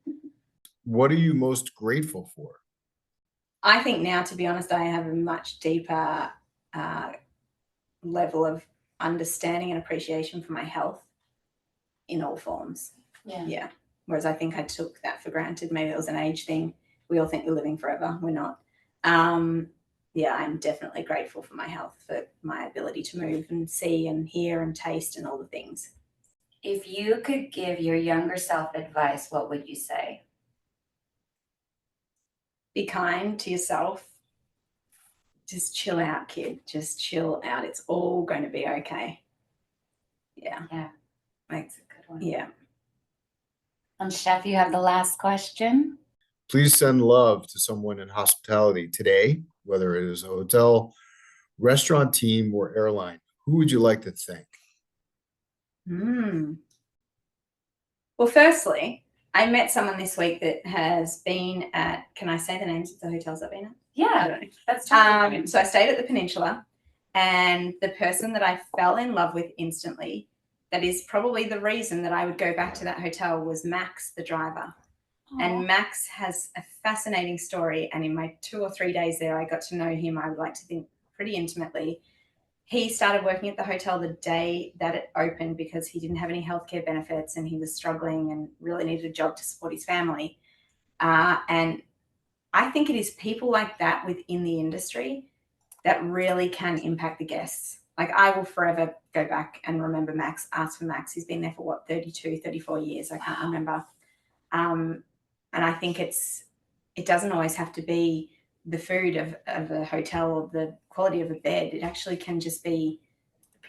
S3: What are you most grateful for?
S4: I think now, to be honest, I have a much deeper level of understanding and appreciation for my health in all forms. Yeah. Whereas I think I took that for granted. Maybe it was an age thing. We all think we're living forever. We're not. Yeah, I'm definitely grateful for my health, for my ability to move and see and hear and taste and all the things.
S1: If you could give your younger self advice, what would you say?
S4: Be kind to yourself. Just chill out, kid. Just chill out. It's all going to be okay. Yeah.
S1: Yeah. That's a good one.
S4: Yeah.
S1: And Chef, you have the last question.
S3: Please send love to someone in hospitality today, whether it is a hotel, restaurant team, or airline. Who would you like to thank?
S4: Well, firstly, I met someone this week that has been at, can I say the names of the hotels I've been at?
S1: Yeah, that's totally
S4: so I stayed at the Peninsula, and the person that I fell in love with instantly, that is probably the reason that I would go back to that hotel, was Max, the driver. Aww. And Max has a fascinating story. And in my 2 or 3 days there, I got to know him, I would like to think, pretty intimately. He started working at the hotel the day that it opened because he didn't have any healthcare benefits and he was struggling and really needed a job to support his family. And I think it is people like that within the industry that really can impact the guests. Like, I will forever go back and remember Max, ask for Max. He's been there for 32, 34 years. I can't remember. And I think it doesn't always have to be the food of a hotel or the quality of a bed. It actually can just be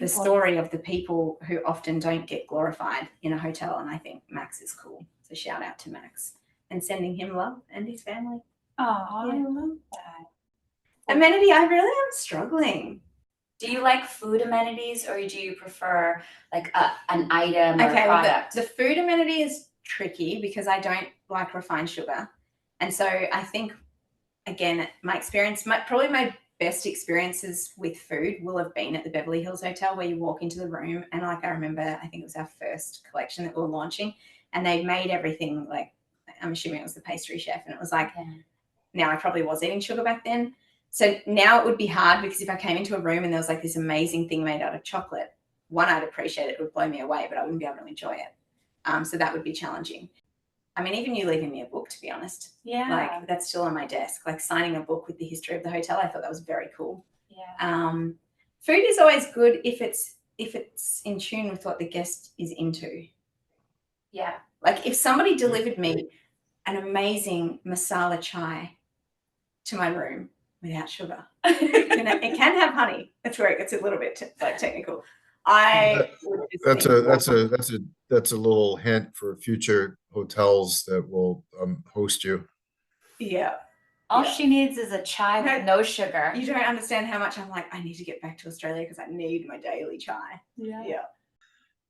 S4: the story of the people who often don't get glorified in a hotel. And I think Max is cool. So shout out to Max and sending him love and his family.
S1: Oh, yeah. I love that.
S4: Amenity, I really am struggling.
S1: Do you like food amenities or do you prefer like an item or a product?
S4: Well, the food amenity is tricky because I don't like refined sugar. And so I think, again, my best experiences with food will have been at the Beverly Hills Hotel, where you walk into the room and, like, I remember, I think it was our first collection that we were launching, and they made everything, like, I'm assuming it was the pastry chef, and it was like, now I probably was eating sugar back then. So now it would be hard because if I came into a room and there was like this amazing thing made out of chocolate, one, I'd appreciate it, it would blow me away, but I wouldn't be able to enjoy it. So that would be challenging. I mean, even you leaving me a book, to be honest.
S1: Yeah.
S4: Like, that's still on my desk. Like, signing a book with the history of the hotel, I thought that was very cool.
S1: Yeah.
S4: Food is always good if it's in tune with what the guest is into.
S1: Yeah.
S4: Like, if somebody delivered me an amazing masala chai to my room without sugar, it can have honey. That's where it gets a little bit technical. That's
S3: a little hint for future hotels that will host you.
S4: Yeah.
S1: All she needs is a chai with no sugar.
S4: You don't understand how much I'm like, I need to get back to Australia because I need my daily chai. Yeah.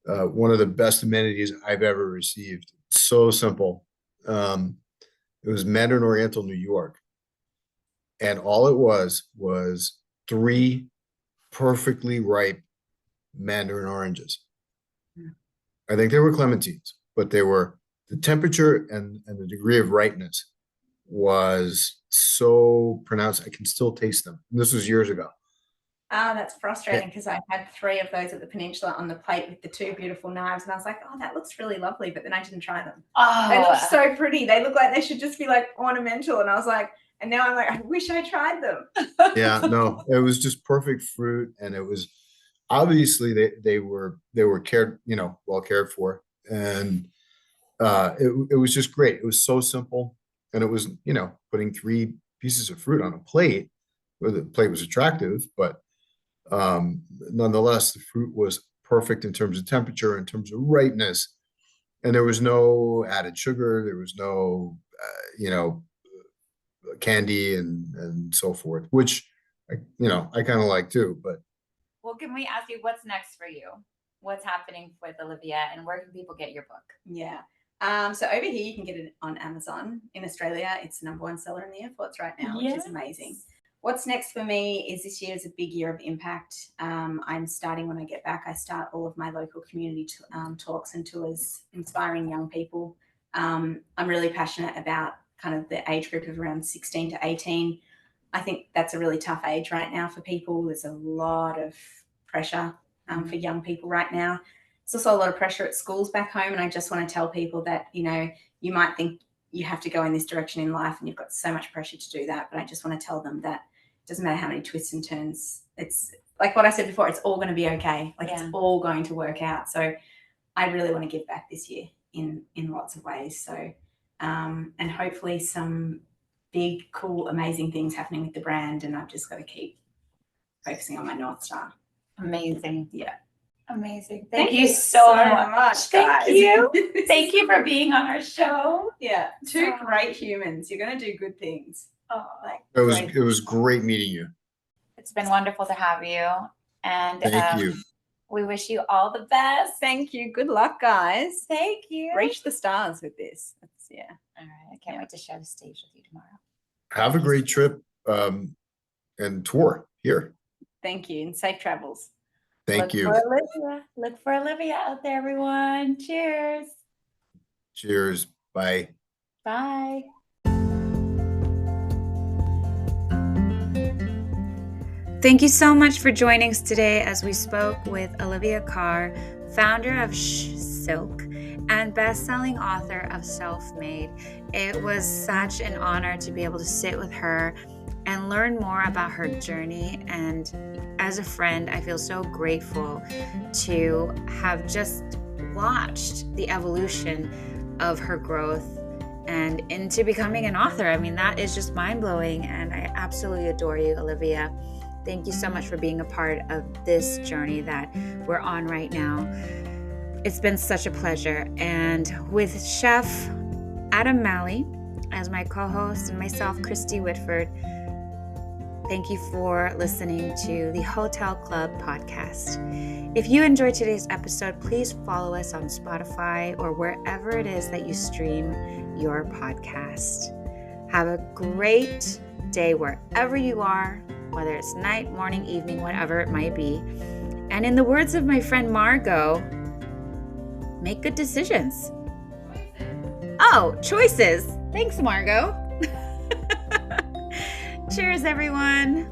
S3: One of the best amenities I've ever received. So simple. It was Mandarin Oriental, New York. And all it was 3 perfectly ripe Mandarin oranges. I think they were clementines, but they were, the temperature and the degree of ripeness was so pronounced. I can still taste them. This was years ago.
S4: Oh, that's frustrating because I had 3 of those at the Peninsula on the plate with the 2 beautiful knives, and I was like, oh, that looks really lovely, but then I didn't try them. They look so pretty. They look like they should just be like ornamental, and I was like, and now I'm like, I wish I tried them.
S3: Yeah, no, it was just perfect fruit, and it was obviously they were cared, well cared for, and it was just great. It was so simple, and it was, putting 3 pieces of fruit on a plate, where the plate was attractive, but nonetheless, the fruit was perfect in terms of temperature, in terms of ripeness, and there was no added sugar, there was no, candy and so forth, which I kind of like too. But
S1: well, can we ask you what's next for you? What's happening with Olivia, and where can people get your book?
S4: Yeah. So over here you can get it on Amazon. In Australia, it's the #1 seller in the airports right now, which is amazing. What's next for me is this year is a big year of impact. I'm starting, when I get back, I start all of my local community talks and tours, inspiring young people. I'm really passionate about kind of the age group of around 16 to 18. I think that's a really tough age right now for people. There's a lot of pressure for young people right now. There's also a lot of pressure at schools back home. And I just want to tell people that, you might think you have to go in this direction in life and you've got so much pressure to do that. But I just want to tell them that it doesn't matter how many twists and turns. It's like what I said before, it's all going to be okay. It's all going to work out. So I really want to give back this year in lots of ways. So, and hopefully some big, cool, amazing things happening with the brand. And I've just got to keep focusing on my North Star.
S1: Amazing.
S4: Yeah.
S1: Amazing. Thank you so much. Thank you. Thank you for being on our show.
S4: Yeah. 2 great humans. You're going to do good things.
S1: Oh,
S3: it was great meeting you.
S1: It's been wonderful to have you. And
S3: thank you.
S1: We wish you all the best.
S4: Thank you. Good luck, guys.
S1: Thank you.
S4: Reach the stars with this.
S1: All right. I can't wait to share the stage with you tomorrow.
S3: Have a great trip and tour here.
S4: Thank you. And safe travels.
S3: Thank you.
S1: Look for Olivia out there, everyone. Cheers.
S3: Cheers. Bye.
S1: Bye.
S2: Thank you so much for joining us today as we spoke with Olivia Carr, founder of Shhh Silk and best-selling author of Self-Made. It was such an honor to be able to sit with her and learn more about her journey. And as a friend, I feel so grateful to have just watched the evolution of her growth and into becoming an author. I mean, that is just mind-blowing, and I absolutely adore you, Olivia. Thank you so much for being a part of this journey that we're on right now. It's been such a pleasure. And with Chef Adam Malley as my co-host and myself, Christy Whitford, thank you for listening to the Hotel Club podcast. If you enjoyed today's episode, please follow us on Spotify or wherever it is that you stream your podcast. Have a great day wherever you are, whether it's night, morning, evening, whatever it might be. And in the words of my friend Margot, make good decisions. Choices. Thanks, Margot. Cheers, everyone.